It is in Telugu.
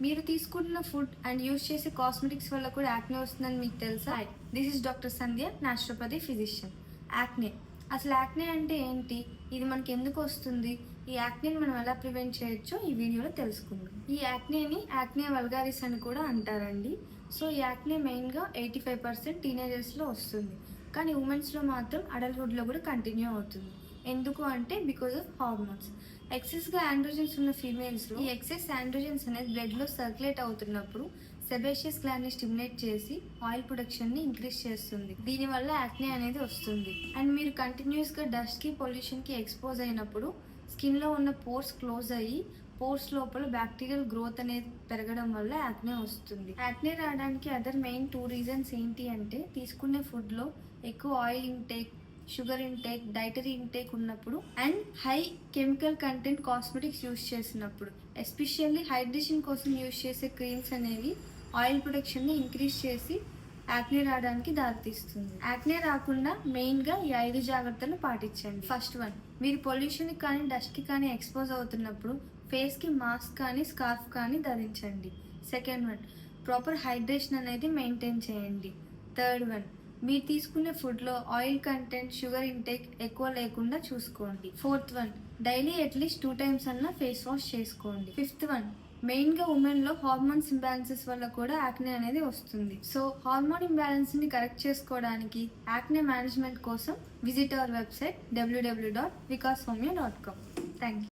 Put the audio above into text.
మీరు తీసుకుంటున్న ఫుడ్ అండ్ యూస్ చేసే కాస్మెటిక్స్ వల్ల కూడా యాక్నే వస్తుందని మీకు తెలుసా? This is doctor Sandhya, naturopathy physician. Acne, అసలు యాక్నే అంటే ఏంటి, ఇది మనకి ఎందుకు వస్తుంది, ఈ యాక్నేని మనం ఎలా ప్రివెంట్ చేయొచ్చో ఈ వీడియోలో తెలుసుకుందాం. ఈ యాక్నేని యాక్నే వల్గారిస్ అని కూడా అంటారండి. సో ఈ యాక్నే మెయిన్గా 85% టీనేజర్స్లో వస్తుంది, కానీ ఉమెన్స్లో మాత్రం అడల్ట్హుడ్లో కూడా కంటిన్యూ అవుతుంది. ఎందుకు అంటే బికాజ్ ఆఫ్ హార్మోన్స్. ఎక్సెస్గా ఆండ్రోజన్స్ ఉన్న ఫీమేల్స్లో ఈ ఎక్సెస్ ఆండ్రోజన్స్ అనేది బ్లడ్లో సర్క్యులేట్ అవుతున్నప్పుడు సెబేషియస్ గ్లాండ్ని స్టిమ్యులేట్ చేసి ఆయిల్ ప్రొడక్షన్ని ఇంక్రీజ్ చేస్తుంది. దీనివల్ల యాక్నే అనేది వస్తుంది. అండ్ మీరు కంటిన్యూస్గా డస్ట్కి, పొల్యూషన్కి ఎక్స్పోజ్ అయినప్పుడు స్కిన్లో ఉన్న పోర్స్ క్లోజ్ అయ్యి పోర్స్ లోపల బ్యాక్టీరియల్ గ్రోత్ అనేది పెరగడం వల్ల యాక్నే వస్తుంది. యాక్నే రావడానికి అదర్ మెయిన్ 2 రీజన్స్ ఏంటి అంటే తీసుకునే ఫుడ్లో ఎక్కువ oil intake, sugar intake, dietary intake ఉన్నప్పుడు and high chemical content cosmetics use చేసినప్పుడు. ఎస్పెషల్లీ హైడ్రేషన్ కోసం యూస్ చేసే క్రీమ్స్ అనేవి ఆయిల్ ప్రొడక్షన్ని ఇంక్రీజ్ చేసి యాక్నే రావడానికి దారితీస్తుంది. యాక్నే రాకుండా మెయిన్గా ఈ 5 జాగ్రత్తలు పాటించండి. ఫస్ట్ వన్, మీరు పొల్యూషన్కి కానీ డస్ట్కి కానీ ఎక్స్పోజ్ అవుతున్నప్పుడు ఫేస్కి మాస్క్ కానీ స్కార్ఫ్ కానీ ధరించండి. సెకండ్ వన్, ప్రాపర్ హైడ్రేషన్ అనేది మెయింటైన్ చేయండి. థర్డ్ వన్, మీరు తీసుకునే ఫుడ్లో ఆయిల్ కంటెంట్, షుగర్ ఇంటేక్ ఎక్కువ లేకుండా చూసుకోండి. Fourth one, daily at least 2 times అన్నా ఫేస్ వాష్ చేసుకోండి. ఫిఫ్త్ వన్, మెయిన్గా ఉమెన్లో హార్మోన్స్ ఇంబ్యాలెన్సెస్ వల్ల కూడా యాక్నే అనేది వస్తుంది. సో హార్మోన్ ఇంబ్యాలెన్స్ని కరెక్ట్ చేసుకోవడానికి యాక్నే మేనేజ్మెంట్ కోసం visit our website www.vikashomya.com. Thank you.